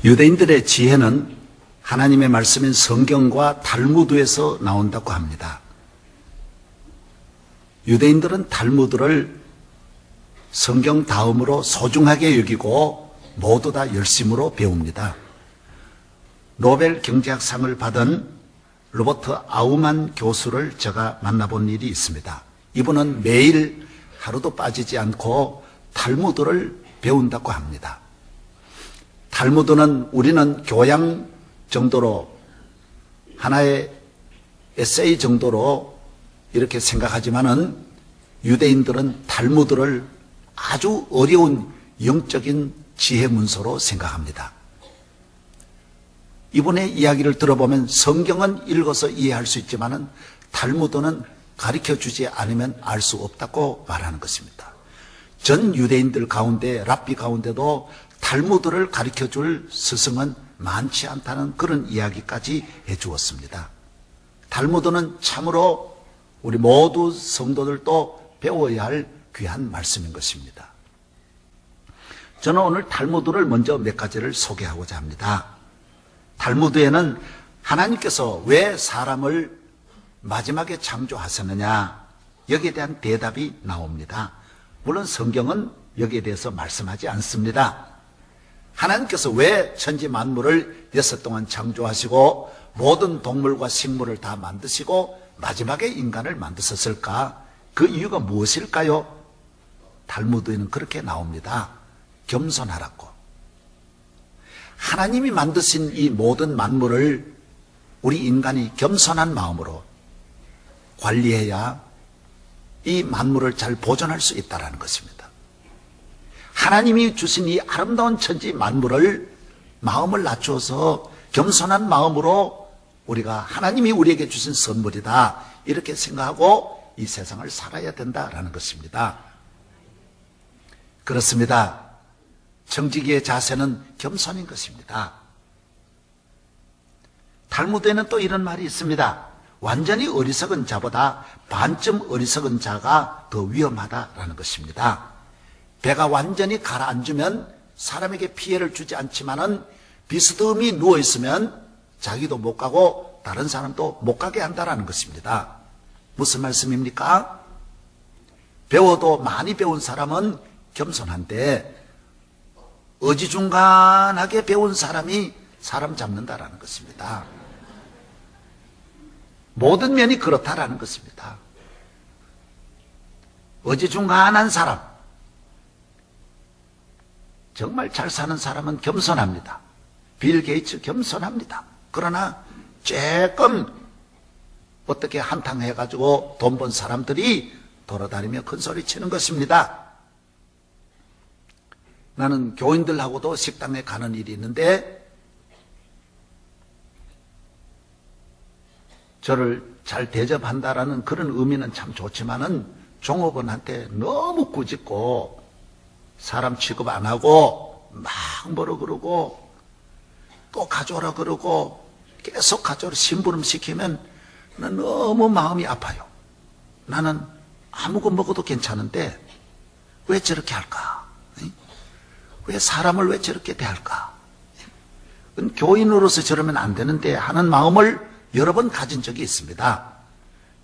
유대인들의 지혜는 하나님의 말씀인 성경과 탈무드에서 나온다고 합니다. 유대인들은 탈무드를 성경 다음으로 소중하게 여기고 모두 다 열심으로 배웁니다. 노벨 경제학상을 받은 로버트 아우만 교수를 제가 만나본 일이 있습니다. 이분은 매일 하루도 빠지지 않고 탈무드를 배운다고 합니다. 탈무드는 우리는 교양 정도로 하나의 에세이 정도로 이렇게 생각하지만은 유대인들은 탈무드를 아주 어려운 영적인 지혜 문서로 생각합니다. 이분의 이야기를 들어보면 성경은 읽어서 이해할 수 있지만은 탈무드는 가르쳐 주지 않으면 알 수 없다고 말하는 것입니다. 전 유대인들 가운데 랍비 가운데도 탈무드를 가르쳐 줄 스승은 많지 않다는 그런 이야기까지 해 주었습니다. 탈무드는 참으로 우리 모두 성도들도 배워야 할 귀한 말씀인 것입니다. 저는 오늘 탈무드를 먼저 몇 가지를 소개하고자 합니다. 탈무드에는 하나님께서 왜 사람을 마지막에 창조하셨느냐, 여기에 대한 대답이 나옵니다. 물론 성경은 여기에 대해서 말씀하지 않습니다. 하나님께서 왜 천지 만물을 6 동안 창조하시고 모든 동물과 식물을 다 만드시고 마지막에 인간을 만드셨을까? 그 이유가 무엇일까요? 탈무드에는 그렇게 나옵니다. 겸손하라고. 하나님이 만드신 이 모든 만물을 우리 인간이 겸손한 마음으로 관리해야 이 만물을 잘 보존할 수 있다는 것입니다. 하나님이 주신 이 아름다운 천지 만물을 마음을 낮추어서 겸손한 마음으로 우리가 하나님이 우리에게 주신 선물이다 이렇게 생각하고 이 세상을 살아야 된다라는 것입니다. 그렇습니다. 청지기의 자세는 겸손인 것입니다. 탈무드에는 또 이런 말이 있습니다. 완전히 어리석은 자보다 반쯤 어리석은 자가 더 위험하다라는 것입니다. 배가 완전히 가라앉으면 사람에게 피해를 주지 않지만은 비스듬히 누워있으면 자기도 못 가고 다른 사람도 못 가게 한다라는 것입니다. 무슨 말씀입니까? 배워도 많이 배운 사람은 겸손한데 어지중간하게 배운 사람이 사람 잡는다라는 것입니다. 모든 면이 그렇다라는 것입니다. 어지중간한 사람, 정말 잘 사는 사람은 겸손합니다. 빌 게이츠 겸손합니다. 그러나 조금 어떻게 한탕 해가지고 돈 번 사람들이 돌아다니며 큰 소리 치는 것입니다. 나는 교인들하고도 식당에 가는 일이 있는데 저를 잘 대접한다라는 그런 의미는 참 좋지만은 종업원한테 너무 꾸짖고 사람 취급 안 하고 막 뭐라 그러고 또 가져오라 그러고 계속 가져오라 심부름 시키면 너무 마음이 아파요. 나는 아무 거 먹어도 괜찮은데 왜 저렇게 할까? 왜 사람을 왜 저렇게 대할까? 교인으로서 저러면 안 되는데 하는 마음을 여러 번 가진 적이 있습니다.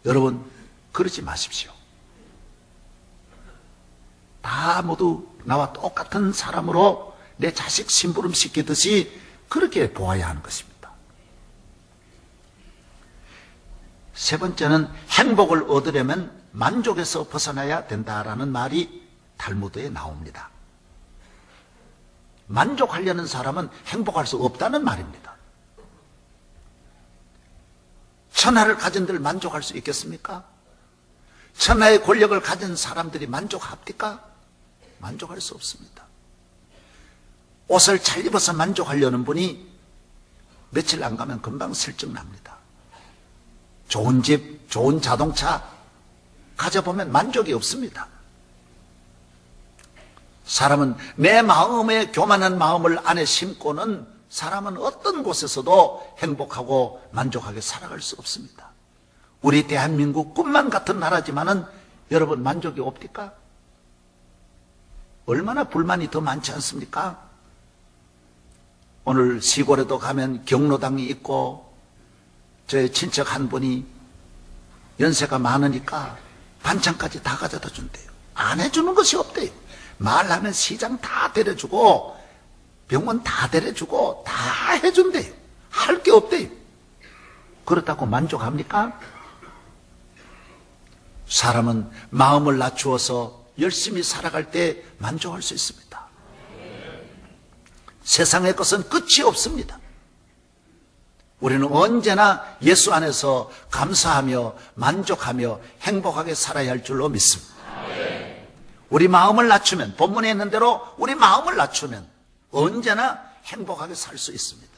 여러분 그러지 마십시오. 다 모두 나와 똑같은 사람으로 내 자식 심부름 시키듯이 그렇게 보아야 하는 것입니다. 세 번째는 행복을 얻으려면 만족에서 벗어나야 된다라는 말이 탈무드에 나옵니다. 만족하려는 사람은 행복할 수 없다는 말입니다. 천하를 가진들 만족할 수 있겠습니까? 천하의 권력을 가진 사람들이 만족합니까? 만족할 수 없습니다. 옷을 잘 입어서 만족하려는 분이 며칠 안 가면 금방 실증납니다. 좋은 집, 좋은 자동차 가져보면 만족이 없습니다. 사람은 내 마음에 교만한 마음을 안에 심고는 사람은 어떤 곳에서도 행복하고 만족하게 살아갈 수 없습니다. 우리 대한민국 꿈만 같은 나라지만은 여러분 만족이 없습니까? 얼마나 불만이 더 많지 않습니까? 오늘 시골에도 가면 경로당이 있고 저희 친척 한 분이 연세가 많으니까 반찬까지 다 가져다 준대요. 안 해주는 것이 없대요. 말하면 시장 다 데려주고 병원 다 데려주고 다 해준대요. 할 게 없대요. 그렇다고 만족합니까? 사람은 마음을 낮추어서 열심히 살아갈 때 만족할 수 있습니다. 세상의 것은 끝이 없습니다. 우리는 언제나 예수 안에서 감사하며 만족하며 행복하게 살아야 할 줄로 믿습니다. 우리 마음을 낮추면, 본문에 있는 대로 우리 마음을 낮추면 언제나 행복하게 살 수 있습니다.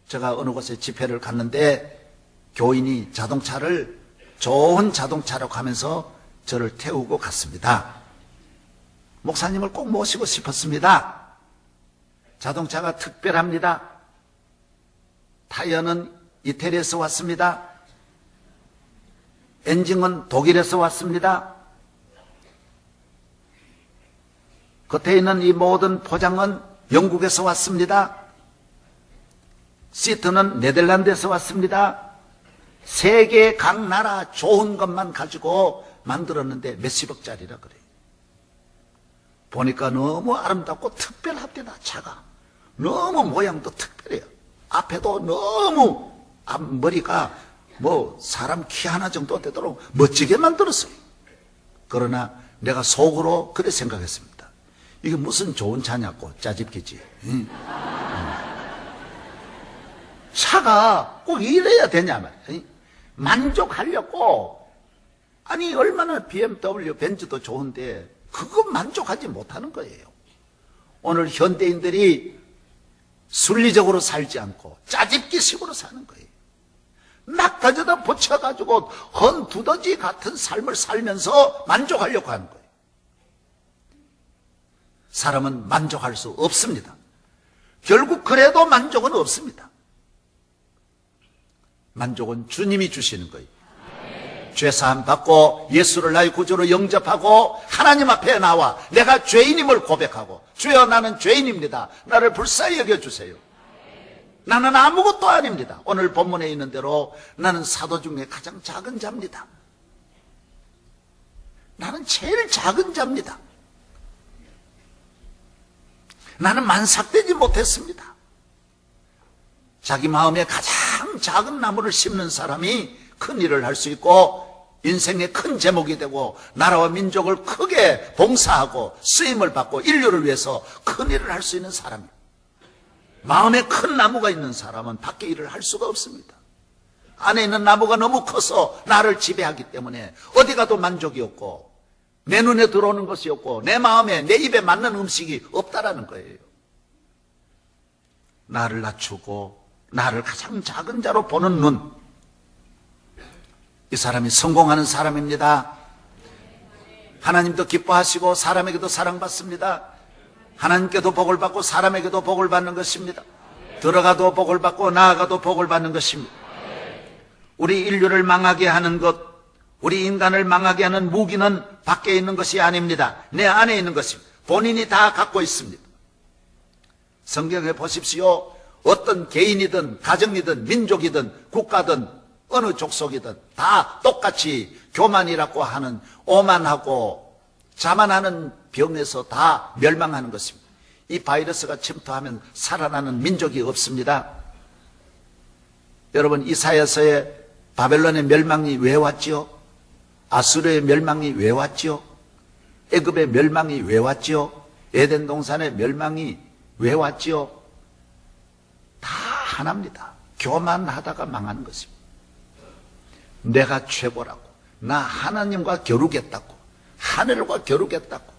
제가 어느 곳에 집회를 갔는데 교인이 자동차를 좋은 자동차라고 하면서 저를 태우고 갔습니다. 목사님을 꼭 모시고 싶었습니다. 자동차가 특별합니다. 타이어는 이태리에서 왔습니다. 엔진은 독일에서 왔습니다. 겉에 있는 이 모든 포장은 영국에서 왔습니다. 시트는 네덜란드에서 왔습니다. 세계 각 나라 좋은 것만 가지고 만들었는데 몇십억짜리라 그래요. 보니까 너무 아름답고 특별합니다. 차가 너무 모양도 특별해요. 앞에도 너무 앞머리가 뭐 사람 키 하나 정도 되도록 멋지게 만들었어요. 그러나 내가 속으로 그래 생각했습니다. 이게 무슨 좋은 차냐고 짜집기지. 차가 꼭 이래야 되냐 말이야. 만족하려고, 아니 얼마나 BMW, 벤츠도 좋은데 그거 만족하지 못하는 거예요. 오늘 현대인들이 순리적으로 살지 않고 짜집기식으로 사는 거예요. 막 가져다 붙여가지고 헌 두더지 같은 삶을 살면서 만족하려고 하는 거예요. 사람은 만족할 수 없습니다. 결국 그래도 만족은 없습니다. 만족은 주님이 주시는 거예요. 죄사함 받고 예수를 나의 구주로 영접하고 하나님 앞에 나와 내가 죄인임을 고백하고, 주여 나는 죄인입니다, 나를 불쌍히 여겨주세요, 나는 아무것도 아닙니다. 오늘 본문에 있는 대로 나는 사도 중에 가장 작은 자입니다. 나는 제일 작은 자입니다. 나는 만삭되지 못했습니다. 자기 마음에 가장 작은 나무를 심는 사람이 큰 일을 할 수 있고 인생의 큰 제목이 되고 나라와 민족을 크게 봉사하고 쓰임을 받고 인류를 위해서 큰 일을 할 수 있는 사람이에요. 마음에 큰 나무가 있는 사람은 밖에 일을 할 수가 없습니다. 안에 있는 나무가 너무 커서 나를 지배하기 때문에 어디 가도 만족이 없고 내 눈에 들어오는 것이 없고 내 마음에 내 입에 맞는 음식이 없다라는 거예요. 나를 낮추고 나를 가장 작은 자로 보는 눈, 이 사람이 성공하는 사람입니다. 하나님도 기뻐하시고 사람에게도 사랑받습니다. 하나님께도 복을 받고 사람에게도 복을 받는 것입니다. 들어가도 복을 받고 나아가도 복을 받는 것입니다. 우리 인류를 망하게 하는 것, 우리 인간을 망하게 하는 무기는 밖에 있는 것이 아닙니다. 내 안에 있는 것입니다. 본인이 다 갖고 있습니다. 성경에 보십시오. 어떤 개인이든 가정이든 민족이든 국가든 어느 족속이든 다 똑같이 교만이라고 하는 오만하고 자만하는 병에서 다 멸망하는 것입니다. 이 바이러스가 침투하면 살아나는 민족이 없습니다. 여러분, 이사야서에 바벨론의 멸망이 왜 왔지요? 아수르의 멸망이 왜 왔지요? 애굽의 멸망이 왜 왔지요? 에덴 동산의 멸망이 왜 왔지요? 다 하나입니다. 교만하다가 망하는 것입니다. 내가 최고라고, 나 하나님과 겨루겠다고, 하늘과 겨루겠다고,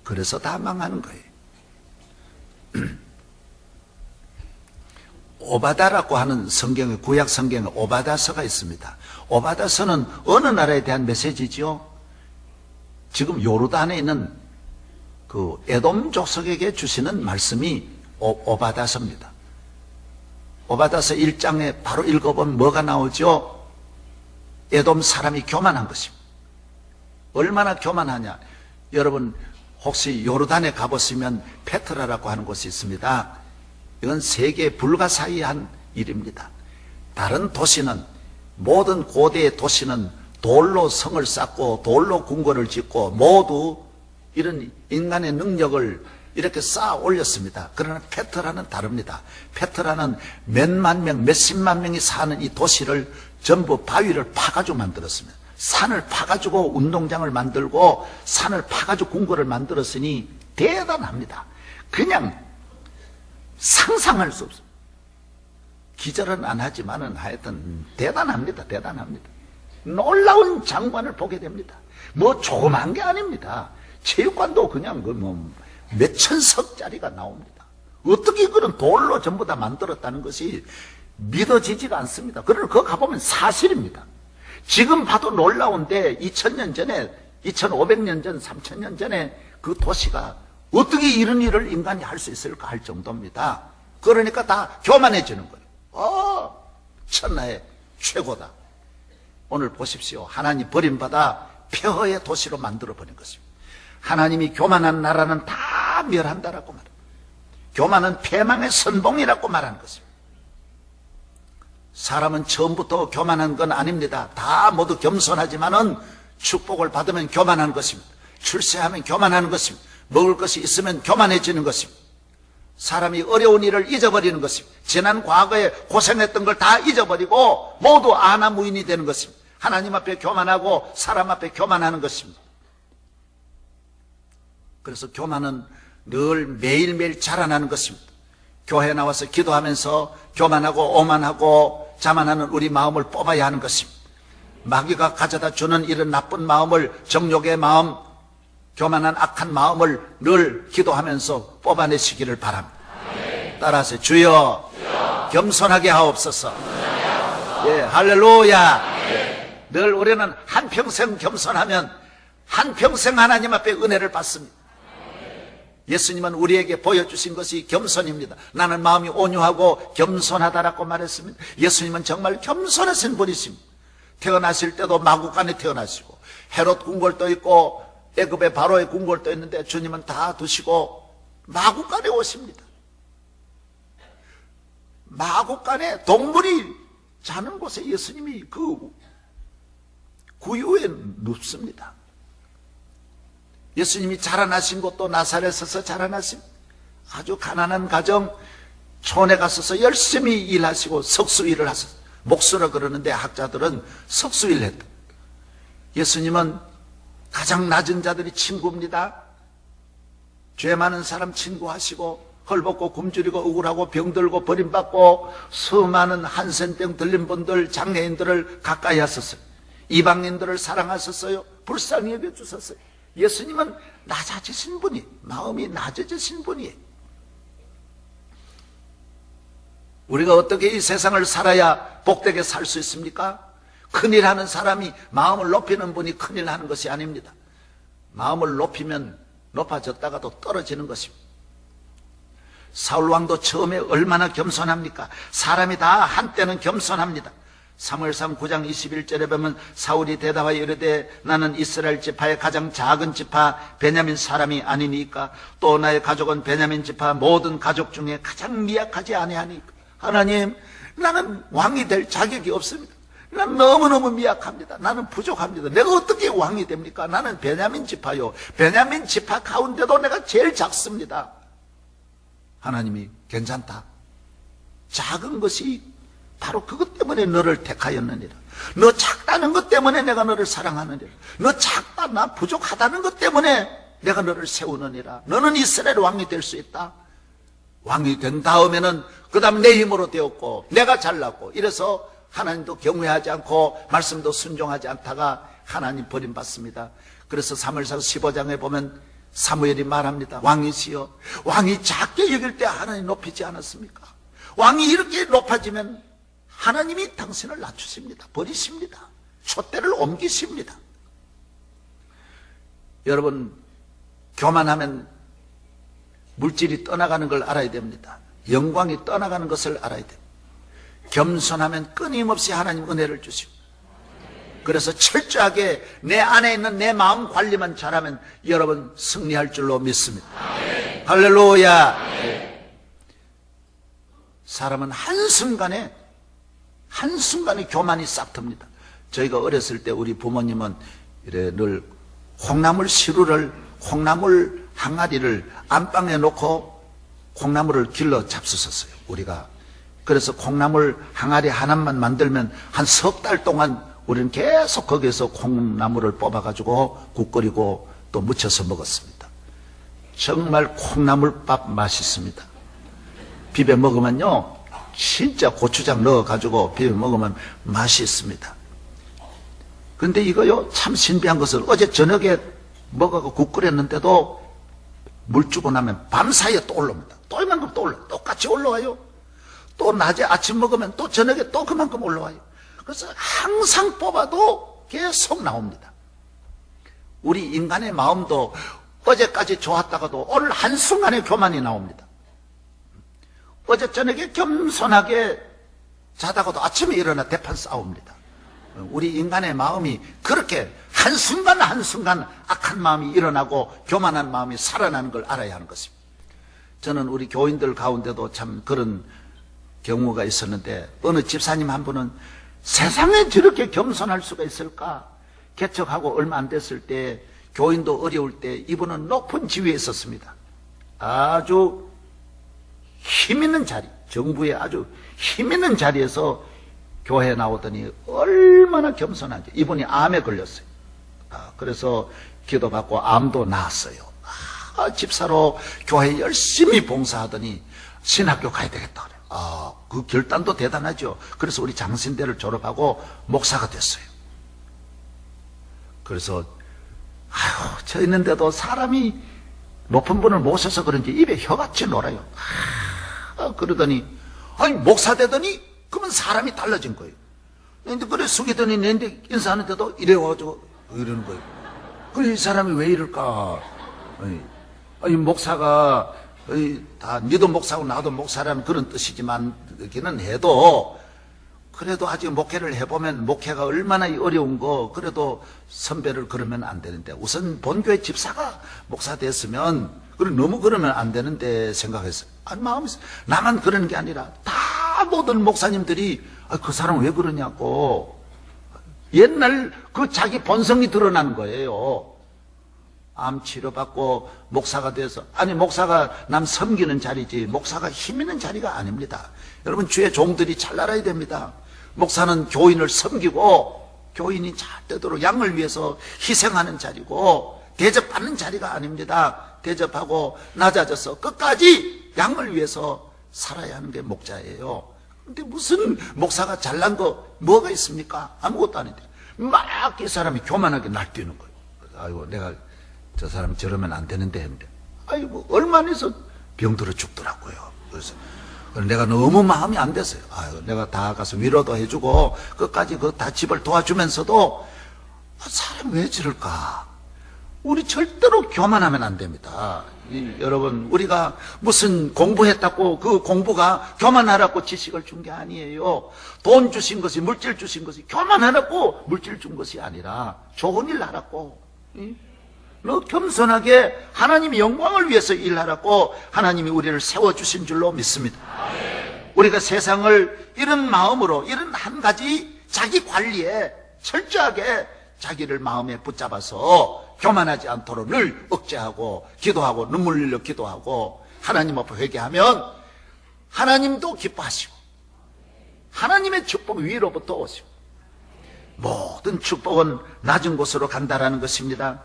그래서 다 망하는 거예요. 오바다라고 하는 성경의, 구약 성경에 오바다서가 있습니다. 오바다서는 어느 나라에 대한 메시지죠? 지금 요르단에 있는 그 에돔 족속에게 주시는 말씀이 오바다서입니다. 오바다서 1장에 바로 읽어보면 뭐가 나오죠? 에돔 사람이 교만한 것입니다. 얼마나 교만하냐? 여러분 혹시 요르단에 가보시면 페트라라고 하는 곳이 있습니다. 이건 세계 불가사의한 일입니다. 다른 도시는, 모든 고대의 도시는 돌로 성을 쌓고 돌로 궁궐을 짓고 모두 이런 인간의 능력을 이렇게 쌓아 올렸습니다. 그러나 페트라는 다릅니다. 페트라는 몇만 명, 몇십만 명이 사는 이 도시를 전부 바위를 파가지고 만들었습니다. 산을 파가지고 운동장을 만들고 산을 파가지고 궁궐을 만들었으니 대단합니다. 그냥 상상할 수 없습니다. 기절은 안 하지만은 하여튼 대단합니다. 대단합니다. 놀라운 장관을 보게 됩니다. 뭐 조그만 게 아닙니다. 체육관도 그냥 몇천 석짜리가 나옵니다. 어떻게 그런 돌로 전부 다 만들었다는 것이 믿어지지가 않습니다. 그러나 그거 가보면 사실입니다. 지금 봐도 놀라운데 2000년 전에, 2500년 전, 3000년 전에 그 도시가 어떻게 이런 일을 인간이 할 수 있을까 할 정도입니다. 그러니까 다 교만해지는 거예요. 천하의 최고다. 오늘 보십시오. 하나님 버림받아 폐허의 도시로 만들어버린 것입니다. 하나님이 교만한 나라는 다 멸한다라고 말합니다. 교만은 패망의 선봉이라고 말하는 것입니다. 사람은 처음부터 교만한 건 아닙니다. 다 모두 겸손하지만은 축복을 받으면 교만한 것입니다. 출세하면 교만하는 것입니다. 먹을 것이 있으면 교만해지는 것입니다. 사람이 어려운 일을 잊어버리는 것입니다. 지난 과거에 고생했던 걸 다 잊어버리고 모두 아나무인이 되는 것입니다. 하나님 앞에 교만하고 사람 앞에 교만하는 것입니다. 그래서 교만은 늘 매일매일 자라나는 것입니다. 교회 나와서 기도하면서 교만하고 오만하고 자만하는 우리 마음을 뽑아야 하는 것입니다. 마귀가 가져다 주는 이런 나쁜 마음을, 정욕의 마음, 교만한 악한 마음을 늘 기도하면서 뽑아내시기를 바랍니다. 따라서 주여, 겸손하게 하옵소서. 예, 할렐루야. 늘 우리는 한평생 겸손하면 한평생 하나님 앞에 은혜를 받습니다. 예수님은 우리에게 보여주신 것이 겸손입니다. 나는 마음이 온유하고 겸손하다라고 말했습니다. 예수님은 정말 겸손하신 분이십니다. 태어나실 때도 마구간에 태어나시고 헤롯 궁궐도 있고 애굽의 바로의 궁궐도 있는데 주님은 다 두시고 마구간에 오십니다. 마구간에 동물이 자는 곳에 예수님이 그 구유에 눕습니다. 예수님이 자라나신 곳도 나사렛에서 자라나신 아주 가난한 가정, 촌에 가셔서 열심히 일하시고 석수일을 하셨어요. 목수라 그러는데 학자들은 석수일 했다. 예수님은 가장 낮은 자들이 친구입니다. 죄 많은 사람 친구하시고 헐벗고 굶주리고 억울하고 병들고 버림받고 수많은 한센병 들린 분들, 장애인들을 가까이 하셨어요. 이방인들을 사랑하셨어요. 불쌍히 여겨주셨어요. 예수님은 낮아지신 분이, 마음이 낮아지신 분이에요. 우리가 어떻게 이 세상을 살아야 복되게 살 수 있습니까? 큰일 하는 사람이 마음을 높이는 분이 큰일 하는 것이 아닙니다. 마음을 높이면 높아졌다가도 떨어지는 것입니다. 사울왕도 처음에 얼마나 겸손합니까? 사람이 다 한때는 겸손합니다. 사무엘상 9장 21절에 보면 사울이 대답하여 이르되 나는 이스라엘 지파의 가장 작은 지파 베냐민 사람이 아니니까 또 나의 가족은 베냐민 지파 모든 가족 중에 가장 미약하지 아니하니까 하나님, 나는 왕이 될 자격이 없습니다. 나는 너무너무 미약합니다. 나는 부족합니다. 내가 어떻게 왕이 됩니까? 나는 베냐민 지파요. 베냐민 지파 가운데도 내가 제일 작습니다. 하나님이 괜찮다. 작은 것이 바로 그것 때문에 너를 택하였느니라. 너 작다는 것 때문에 내가 너를 사랑하느니라. 너 작다, 나 부족하다는 것 때문에 내가 너를 세우느니라. 너는 이스라엘 왕이 될 수 있다. 왕이 된 다음에는 그 다음 내 힘으로 되었고 내가 잘났고 이래서 하나님도 경외하지 않고 말씀도 순종하지 않다가 하나님 버림받습니다. 그래서 사무엘상 15장에 보면 사무엘이 말합니다. 왕이시여, 왕이 작게 여길 때 하나님 높이지 않았습니까? 왕이 이렇게 높아지면 하나님이 당신을 낮추십니다. 버리십니다. 촛대를 옮기십니다. 여러분, 교만하면 물질이 떠나가는 걸 알아야 됩니다. 영광이 떠나가는 것을 알아야 됩니다. 겸손하면 끊임없이 하나님 은혜를 주시고, 그래서 철저하게 내 안에 있는 내 마음 관리만 잘하면 여러분 승리할 줄로 믿습니다. 할렐루야. 사람은 한순간에 교만이 싹 듭니다. 저희가 어렸을 때 우리 부모님은 이래 늘 콩나물 시루를, 콩나물 항아리를 안방에 놓고 콩나물을 길러 잡수셨어요, 우리가. 그래서 콩나물 항아리 하나만 만들면 한 석 달 동안 우리는 계속 거기에서 콩나물을 뽑아가지고 국 끓이고 또 무쳐서 먹었습니다. 정말 콩나물밥 맛있습니다. 비벼 먹으면요, 진짜 고추장 넣어가지고 비벼 먹으면 맛이 있습니다. 그런데 이거요, 참 신비한 것은 어제 저녁에 먹어서 국 끓였는데도 물 주고 나면 밤사이에 또 올라옵니다. 또 이만큼 또 올라와요. 똑같이 올라와요. 또 낮에 아침 먹으면 또 저녁에 또 그만큼 올라와요. 그래서 항상 뽑아도 계속 나옵니다. 우리 인간의 마음도 어제까지 좋았다가도 오늘 한순간에 교만이 나옵니다. 어제 저녁에 겸손하게 자다가도 아침에 일어나 대판 싸웁니다. 우리 인간의 마음이 그렇게 한순간 악한 마음이 일어나고 교만한 마음이 살아나는 걸 알아야 하는 것입니다. 저는 우리 교인들 가운데도 참 그런 경우가 있었는데, 어느 집사님 한 분은 세상에 저렇게 겸손할 수가 있을까? 개척하고 얼마 안 됐을 때, 교인도 어려울 때 이분은 높은 지위에 있었습니다. 아주 힘있는 자리, 정부의 아주 힘있는 자리에서 교회에 나오더니 얼마나 겸손한지. 이분이 암에 걸렸어요. 그래서 기도받고 암도 나았어요. 집사로 교회 열심히 봉사하더니 신학교 가야 되겠다 그래요. 그 결단도 대단하죠. 그래서 우리 장신대를 졸업하고 목사가 됐어요. 그래서 저 있는데도 사람이 높은 분을 모셔서 그런지 입에 혀같이 놀아요. 그러더니 목사 되더니 그러면 사람이 달라진 거예요. 근데 그래 숙이더니 내한테 인사하는데도 이래가지고 이러는 거예요. 그래 이 사람이 왜 이럴까? 목사가 다 니도 목사고 나도 목사라는 그런 뜻이지만 그기는 해도 그래도 아직 목회를 해보면 목회가 얼마나 어려운 거, 그래도 선배를 그러면 안 되는데, 우선 본교회 집사가 목사 됐으면 너무 그러면 안 되는데 생각했어요. 마음에서 나만 그러는 게 아니라 다 모든 목사님들이 그 사람 왜 그러냐고, 옛날 그 자기 본성이 드러나는 거예요. 암 치료받고 목사가 돼서, 목사가 남 섬기는 자리지 목사가 힘 있는 자리가 아닙니다. 여러분, 주의 종들이 잘 알아야 됩니다. 목사는 교인을 섬기고 교인이 잘 되도록 양을 위해서 희생하는 자리고 대접받는 자리가 아닙니다. 대접하고 낮아져서 끝까지 양을 위해서 살아야 하는 게 목자예요. 근데 무슨 목사가 잘난 거 뭐가 있습니까? 아무것도 아닌데 막 이 사람이 교만하게 날뛰는 거예요. 아이고, 내가 저 사람 저러면 안 되는데 했는데, 얼마 안 해서 병들어 죽더라고요. 그래서 내가 너무 마음이 안 됐어요. 내가 다 가서 위로도 해주고 끝까지 다 집을 도와주면서도 사람 왜 저럴까? 우리 절대로 교만하면 안 됩니다. 여러분, 우리가 무슨 공부했다고 그 공부가 교만하라고 지식을 준 게 아니에요. 돈 주신 것이, 물질 주신 것이 교만하라고 물질 준 것이 아니라 좋은 일 하라고, 너 겸손하게 하나님의 영광을 위해서 일하라고 하나님이 우리를 세워주신 줄로 믿습니다. 우리가 세상을 이런 마음으로, 이런 한 가지 자기 관리에 철저하게 자기를 마음에 붙잡아서 교만하지 않도록 늘 억제하고 기도하고 눈물 흘려 기도하고 하나님 앞에 회개하면 하나님도 기뻐하시고 하나님의 축복이 위로부터 오시고 모든 축복은 낮은 곳으로 간다라는 것입니다.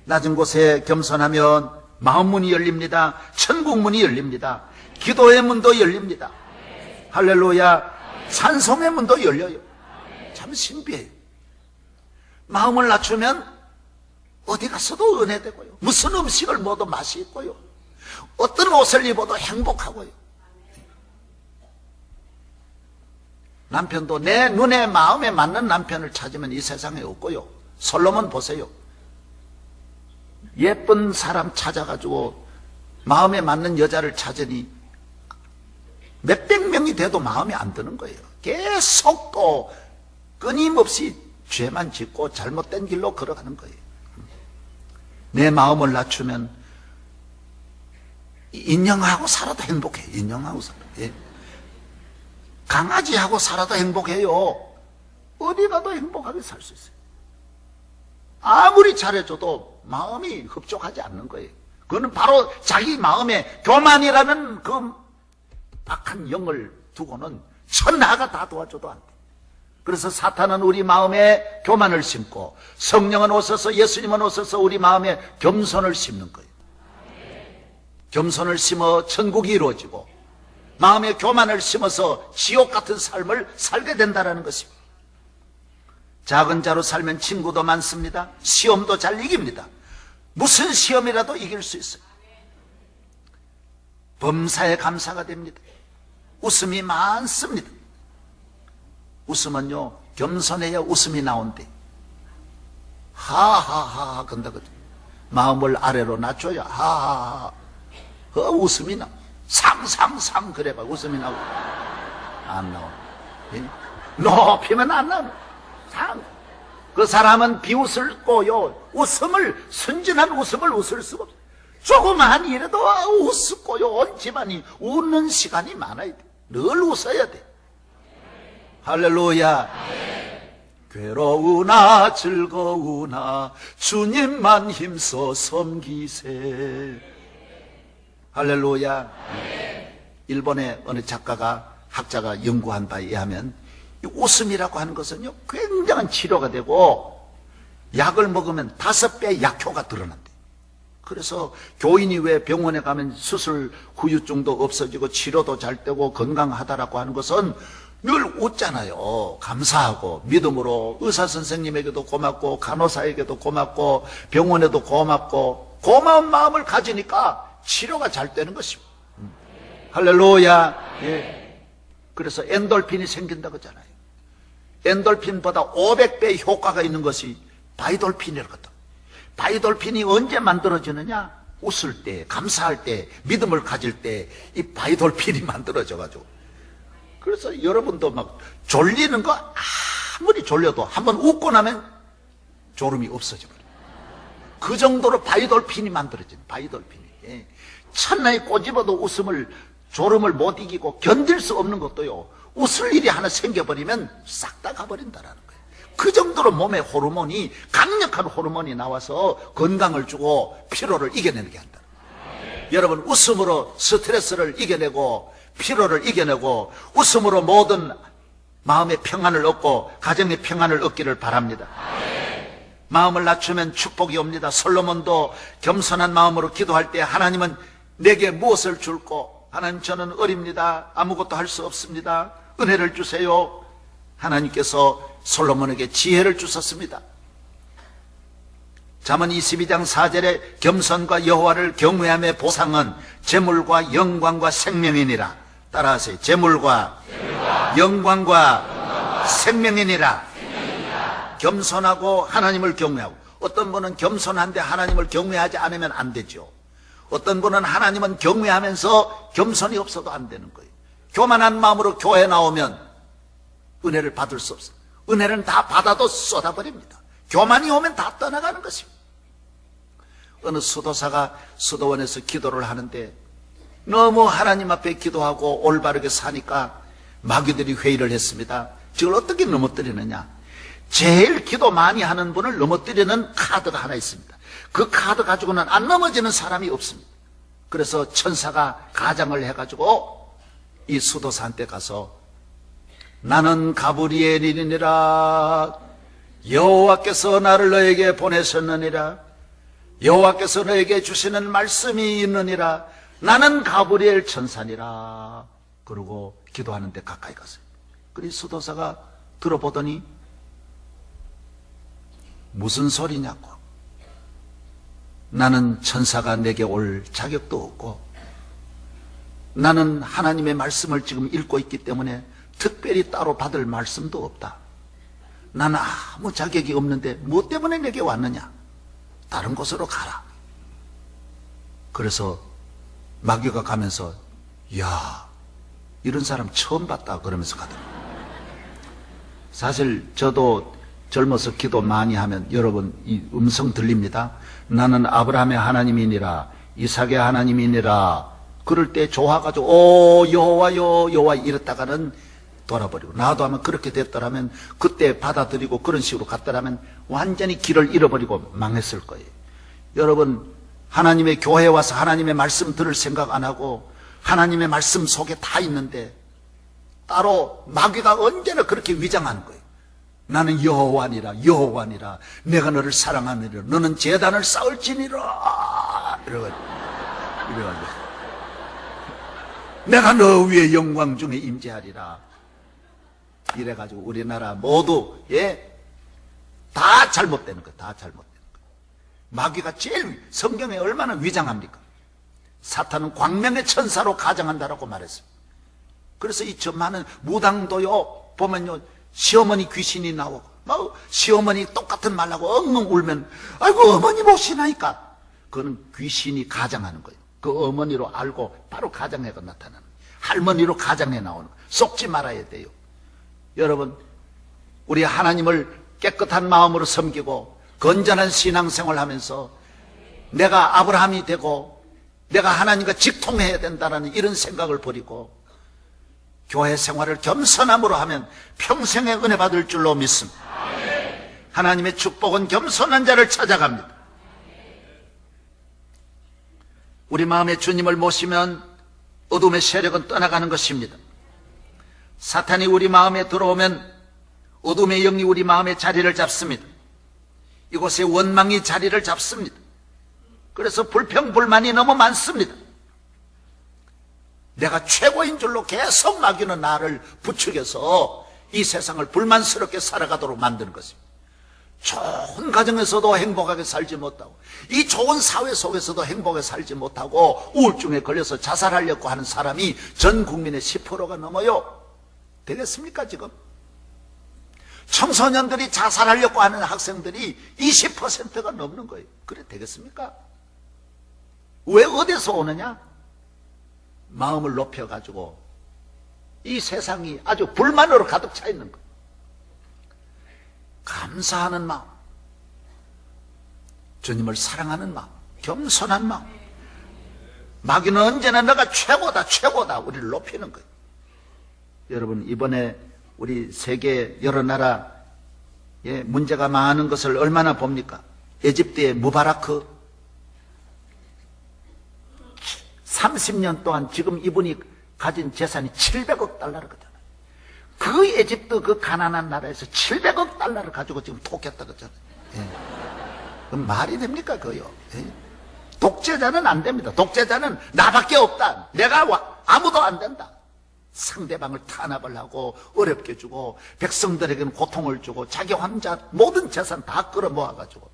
낮은 곳에 겸손하면 마음 문이 열립니다. 천국 문이 열립니다. 기도의 문도 열립니다. 할렐루야. 찬송의 문도 열려요. 참 신비해요. 마음을 낮추면 어디 가서도 은혜되고요. 무슨 음식을 먹어도 맛이 있고요. 어떤 옷을 입어도 행복하고요. 남편도 내 눈에 마음에 맞는 남편을 찾으면 이 세상에 없고요. 솔로몬 보세요. 예쁜 사람 찾아가지고 마음에 맞는 여자를 찾으니 몇백 명이 돼도 마음에 안 드는 거예요. 계속 또 끊임없이 죄만 짓고 잘못된 길로 걸어가는 거예요. 내 마음을 낮추면 인정하고 살아도 행복해. 인정하고 살아. 예. 강아지하고 살아도 행복해요. 어디 가도 행복하게 살 수 있어요. 아무리 잘해줘도 마음이 흡족하지 않는 거예요. 그거는 바로 자기 마음에 교만이라는 그 악한 영을 두고는 천하가 다 도와줘도 안 돼. 그래서 사탄은 우리 마음에 교만을 심고 성령은 오셔서, 예수님은 오셔서 우리 마음에 겸손을 심는 거예요. 겸손을 심어 천국이 이루어지고 마음에 교만을 심어서 지옥 같은 삶을 살게 된다는 것입니다. 작은 자로 살면 친구도 많습니다. 시험도 잘 이깁니다. 무슨 시험이라도 이길 수 있어요. 범사에 감사가 됩니다. 웃음이 많습니다. 웃음은요, 겸손해야 웃음이 나온대. 하하하 건다거든. 마음을 아래로 낮춰야 하하하 웃음이 나. 상상상 그래봐 웃음이 나오고 안 나오네. 높이면 안 나오네. 그 사람은 비웃을 거요. 웃음을, 순진한 웃음을 웃을 수가 없어. 조그마한 일에도 웃고요. 온 집안이 웃는 시간이 많아야 돼. 늘 웃어야 돼. 할렐루야. 괴로우나 즐거우나 주님만 힘써 섬기세. 할렐루야. 일본의 어느 작가가, 학자가 연구한 바에 의하면 이 웃음이라고 하는 것은요, 굉장한 치료가 되고 약을 먹으면 5배 약효가 드러난대. 그래서 교인이 왜 병원에 가면 수술 후유증도 없어지고 치료도 잘 되고 건강하다라고 하는 것은 늘 웃잖아요. 감사하고 믿음으로 의사 선생님에게도 고맙고 간호사에게도 고맙고 병원에도 고맙고 고마운 마음을 가지니까 치료가 잘 되는 것입니다. 할렐루야. 예. 그래서 엔돌핀이 생긴다고 하잖아요. 엔돌핀보다 500배 효과가 있는 것이 바이돌핀이라거든. 바이돌핀이 언제 만들어지느냐? 웃을 때, 감사할 때, 믿음을 가질 때 이 바이돌핀이 만들어져가지고. 그래서 여러분도 막 졸리는 거 아무리 졸려도 한번 웃고 나면 졸음이 없어져 버려요. 그 정도로 바이돌핀이 만들어진 바이돌핀이. 예. 천하에 꼬집어도 졸음을 못 이기고 견딜 수 없는 것도요, 웃을 일이 하나 생겨버리면 싹 다 가버린다는 거예요. 그 정도로 몸에 호르몬이, 강력한 호르몬이 나와서 건강을 주고 피로를 이겨내는 게 한다. 여러분, 웃음으로 스트레스를 이겨내고 피로를 이겨내고 웃음으로 모든 마음의 평안을 얻고 가정의 평안을 얻기를 바랍니다. 마음을 낮추면 축복이 옵니다. 솔로몬도 겸손한 마음으로 기도할 때 하나님은 내게 무엇을 줄고, 하나님 저는 어립니다. 아무것도 할 수 없습니다. 은혜를 주세요. 하나님께서 솔로몬에게 지혜를 주셨습니다. 잠언 22장 4절에 겸손과 여호와를 경외함의 보상은 재물과 영광과 생명이니라. 따라하세요. 재물과 영광과 생명이니라. 겸손하고 하나님을 경외하고. 어떤 분은 겸손한데 하나님을 경외하지 않으면 안 되죠. 어떤 분은 하나님은 경외하면서 겸손이 없어도 안 되는 거예요. 교만한 마음으로 교회 나오면 은혜를 받을 수 없어요. 은혜는 다 받아도 쏟아버립니다. 교만이 오면 다 떠나가는 것입니다. 어느 수도사가 수도원에서 기도를 하는데 너무 하나님 앞에 기도하고 올바르게 사니까 마귀들이 회의를 했습니다. 저걸 어떻게 넘어뜨리느냐. 제일 기도 많이 하는 분을 넘어뜨리는 카드가 하나 있습니다. 그 카드 가지고는 안 넘어지는 사람이 없습니다. 그래서 천사가 가장을 해가지고 이 수도사한테 가서 나는 가브리엘이니라. 여호와께서 나를 너에게 보내셨느니라. 여호와께서 너에게 주시는 말씀이 있느니라. 나는 가브리엘 천사니라. 그러고 기도하는데 가까이 갔어요. 그리 수도사가 들어보더니 무슨 소리냐고. 나는 천사가 내게 올 자격도 없고 나는 하나님의 말씀을 지금 읽고 있기 때문에 특별히 따로 받을 말씀도 없다. 나는 아무 자격이 없는데 뭐 때문에 내게 왔느냐. 다른 곳으로 가라. 그래서 마귀가 가면서 야, 이런 사람 처음 봤다 그러면서 가더라고요. 사실 저도 젊어서 기도 많이 하면 여러분 이 음성 들립니다. 나는 아브라함의 하나님이니라, 이삭의 하나님이니라. 그럴 때 좋아가지고 오 여호와요 여호와 이랬다가는 돌아버리고, 나도 하면 그렇게 됐더라면, 그때 받아들이고 그런 식으로 갔더라면 완전히 길을 잃어버리고 망했을 거예요. 여러분, 하나님의 교회에 와서 하나님의 말씀 들을 생각 안 하고 하나님의 말씀 속에 다 있는데 따로 마귀가 언제나 그렇게 위장하는 거예요. 나는 여호와니라, 여호와니라, 내가 너를 사랑하느니라, 너는 제단을 쌓을지니라, 이래가지고 내가 너 위에 영광 중에 임재하리라, 이래가지고 우리나라 모두 다 잘못되는 거예요. 다 잘못되는 거예요. 마귀가 제일 성경에 얼마나 위장합니까? 사탄은 광명의 천사로 가장한다라고 말했습니다. 그래서 이 저 많은 무당도요 보면요, 시어머니 귀신이 나오고 막 시어머니 똑같은 말하고 엉엉 울면 아이고 어머니 모시나니까, 그거는 귀신이 가장하는 거예요. 그 어머니로 알고 바로 가장해가 나타나는 거예요. 할머니로 가장해 나오는 거예요. 속지 말아야 돼요. 여러분, 우리 하나님을 깨끗한 마음으로 섬기고 건전한 신앙생활 하면서 내가 아브라함이 되고 내가 하나님과 직통해야 된다는 이런 생각을 버리고 교회 생활을 겸손함으로 하면 평생의 은혜 받을 줄로 믿습니다. 하나님의 축복은 겸손한 자를 찾아갑니다. 우리 마음에 주님을 모시면 어둠의 세력은 떠나가는 것입니다. 사탄이 우리 마음에 들어오면 어둠의 영이 우리 마음에 자리를 잡습니다. 이곳에 원망이 자리를 잡습니다. 그래서 불평불만이 너무 많습니다. 내가 최고인 줄로 계속 마귀는 나를 부추겨서 이 세상을 불만스럽게 살아가도록 만드는 것입니다. 좋은 가정에서도 행복하게 살지 못하고, 이 좋은 사회 속에서도 행복하게 살지 못하고 우울증에 걸려서 자살하려고 하는 사람이 전 국민의 10%가 넘어요. 되겠습니까 지금? 청소년들이 자살하려고 하는 학생들이 20%가 넘는 거예요. 그래 되겠습니까? 왜 어디서 오느냐? 마음을 높여가지고 이 세상이 아주 불만으로 가득 차 있는 거예요. 감사하는 마음, 주님을 사랑하는 마음, 겸손한 마음. 마귀는 언제나 너가 최고다 최고다 우리를 높이는 거예요. 여러분, 이번에 우리 세계 여러 나라에 문제가 많은 것을 얼마나 봅니까? 에집트의 무바라크 30년 동안 지금 이분이 가진 재산이 700억 달러거든요. 그 에집트 그 가난한 나라에서 700억 달러를 가지고 지금 토했다 그러잖아요. 그럼 말이 됩니까 그요? 독재자는 안 됩니다. 독재자는 나밖에 없다, 내가 아무도 안 된다. 상대방을 탄압을 하고 어렵게 주고 백성들에게는 고통을 주고 자기 혼자 모든 재산 다 끌어모아가지고,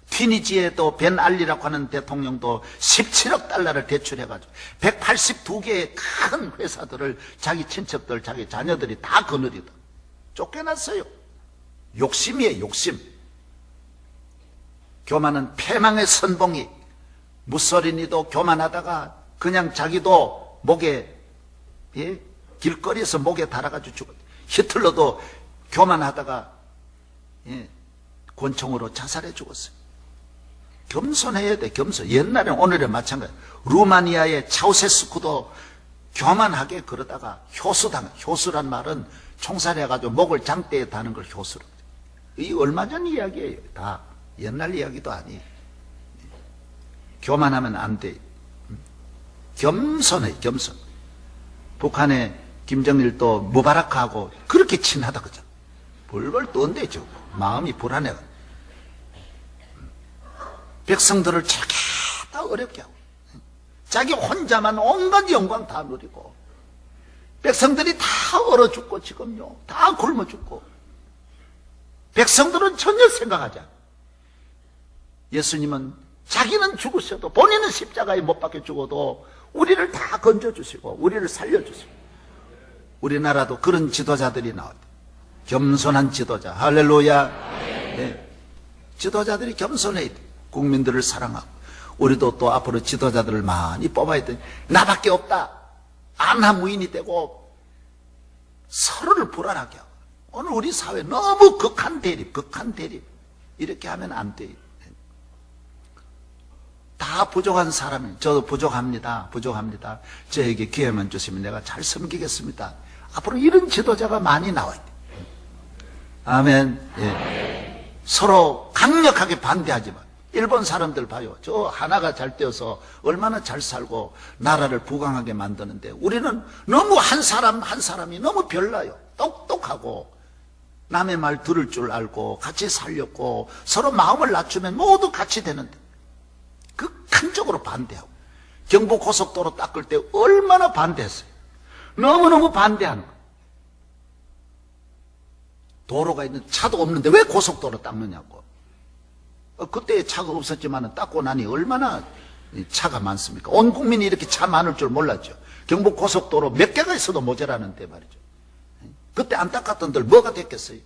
튀니지에도 벤 알리라고 하는 대통령도 17억 달러를 대출해가지고 182개의 큰 회사들을 자기 친척들, 자기 자녀들이 다 거느리다 쫓겨났어요. 욕심이에요, 욕심. 교만은 패망의 선봉이. 무소리니도 교만하다가 그냥 자기도 목에, 길거리에서 목에 달아가지고 죽었어요. 히틀러도 교만하다가 권총으로 자살해 죽었어요. 겸손해야 돼, 겸손. 옛날엔 오늘에 마찬가지. 루마니아의 차우세스쿠도 교만하게 그러다가 효수란 말은 총살해가지고 목을 장대에 다는 걸 효수로. 이 얼마 전 이야기예요. 다 옛날 이야기도 아니에요. 교만하면 안 돼. 겸손해, 겸손. 북한의 김정일도 무바라크하고 그렇게 친하다 그죠? 벌벌 떤데 지금 마음이 불안해. 백성들을 저렇게 다 어렵게 하고 자기 혼자만 온갖 영광 다 누리고 백성들이 다 얼어 죽고 지금요 다 굶어 죽고 백성들은 전혀 생각하지 않아요. 예수님은 자기는 죽으셔도 본인은 십자가에 못 박혀 죽어도 우리를 다 건져주시고 우리를 살려주시고, 우리나라도 그런 지도자들이 나왔다. 겸손한 지도자. 할렐루야. 네. 지도자들이 겸손해야 돼. 국민들을 사랑하고. 우리도 또 앞으로 지도자들을 많이 뽑아야 돼. 나밖에 없다, 안하무인이 되고 서로를 불안하게 하고. 오늘 우리 사회 너무 극한 대립 이렇게 하면 안 돼요. 다 부족한 사람이, 저도 부족합니다. 저에게 기회만 주시면 내가 잘 섬기겠습니다. 앞으로 이런 지도자가 많이 나와야 돼. 아멘. 예. 서로 강력하게 반대하지만 일본 사람들 봐요. 저 하나가 잘 되어서 얼마나 잘 살고 나라를 부강하게 만드는데 우리는 너무 한 사람 한 사람이 너무 별나요. 똑똑하고 남의 말 들을 줄 알고 같이 살렸고 서로 마음을 낮추면 모두 같이 되는데 극한적으로 반대하고 경부고속도로 닦을 때 얼마나 반대했어요. 너무너무 반대하는 거예요. 도로가 있는 차도 없는데 왜 고속도로 닦느냐고. 그때 차가 없었지만 닦고 나니 얼마나 차가 많습니까? 온 국민이 이렇게 차 많을 줄 몰랐죠. 경부고속도로 몇 개가 있어도 모자라는데 말이죠. 그때 안 닦았던 들 뭐가 됐겠어요?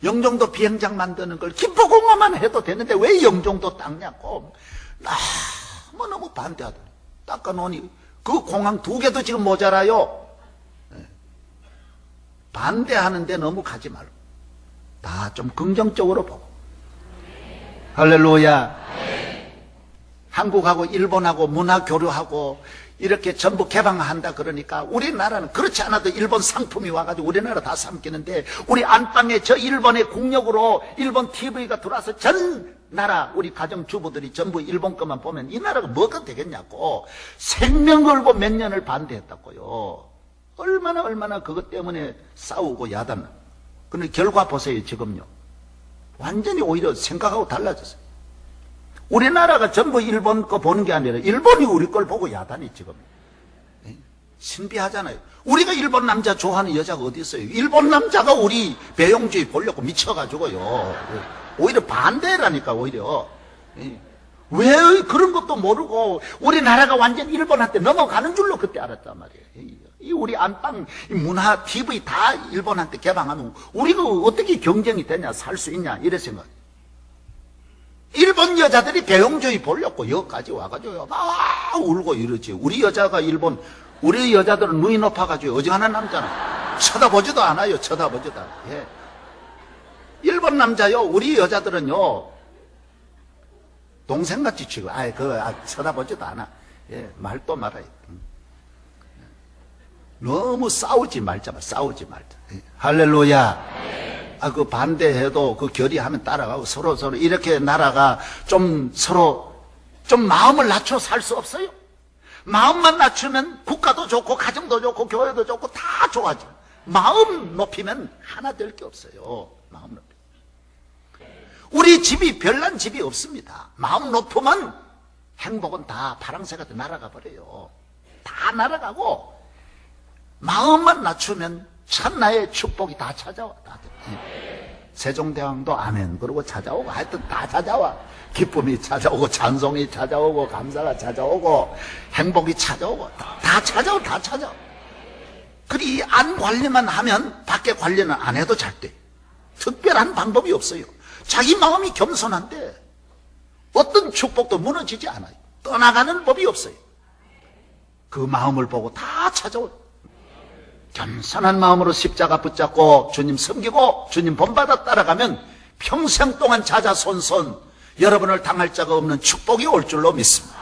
영종도 비행장 만드는 걸 김포공항만 해도 되는데 왜 영종도 닦냐고. 너무 반대하더니 닦아놓으니 그 공항 2개도 지금 모자라요. 반대하는데 너무 가지 말고 다 좀 긍정적으로 보고. 할렐루야. 한국하고 일본하고 문화 교류하고 이렇게 전부 개방한다 그러니까 우리나라는 그렇지 않아도 일본 상품이 와가지고 우리나라 다 삼키는데 우리 안방에 저 일본의 국력으로 일본 TV가 들어와서 전 나라 우리 가정주부들이 전부 일본 것만 보면 이 나라가 뭐가 되겠냐고. 생명 걸고 몇 년을 반대했다고요. 얼마나 그것 때문에 싸우고 야단. 근데 결과 보세요. 지금요 완전히 오히려 생각하고 달라졌어요. 우리나라가 전부 일본 거 보는 게 아니라 일본이 우리 걸 보고 야단이 지금. 신비하잖아요. 우리가 일본 남자 좋아하는 여자가 어디 있어요? 일본 남자가 우리 배용주의 보려고 미쳐가지고요. 오히려 반대라니까 오히려. 왜 그런 것도 모르고 우리나라가 완전 일본한테 넘어가는 줄로 그때 알았단 말이에요. 이 우리 안방 문화 TV 다 일본한테 개방하면 우리가 어떻게 경쟁이 되냐 살 수 있냐 이래 생각. 일본 여자들이 배용주의 보려고 여기까지 와가지고요 막 울고 이러지. 우리 여자가 일본 우리 여자들은 눈이 높아가지고 어지간한 남자는 쳐다보지도 않아요. 쳐다보지도 않아요. 예. 일본 남자요 우리 여자들은요 동생같이 치고 쳐다보지도 않아. 예, 말도 말아요. 너무 싸우지 말자. 예. 할렐루야. 그 반대해도 그 결의하면 따라가고 서로 이렇게 나라가 좀 서로 좀 마음을 낮춰 살 수 없어요? 마음만 낮추면 국가도 좋고 가정도 좋고 교회도 좋고 다 좋아져. 마음 높이면 하나 될 게 없어요. 마음 높이. 우리 집이 별난 집이 없습니다. 마음 높으면 행복은 다 파랑새가 날아가 버려요. 다 날아가고 마음만 낮추면 천나의 축복이 다 찾아와. 세종대왕도 아멘 그러고 찾아오고 하여튼 다 찾아와. 기쁨이 찾아오고 찬송이 찾아오고 감사가 찾아오고 행복이 찾아오고 다 찾아와. 그리 안 관리만 하면 밖에 관리는 안 해도 잘 돼. 특별한 방법이 없어요. 자기 마음이 겸손한데 어떤 축복도 무너지지 않아요. 떠나가는 법이 없어요. 그 마음을 보고 다 찾아오고 겸손한 마음으로 십자가 붙잡고 주님 섬기고 주님 본받아 따라가면 평생 동안 자자손손 여러분을 당할 자가 없는 축복이 올 줄로 믿습니다.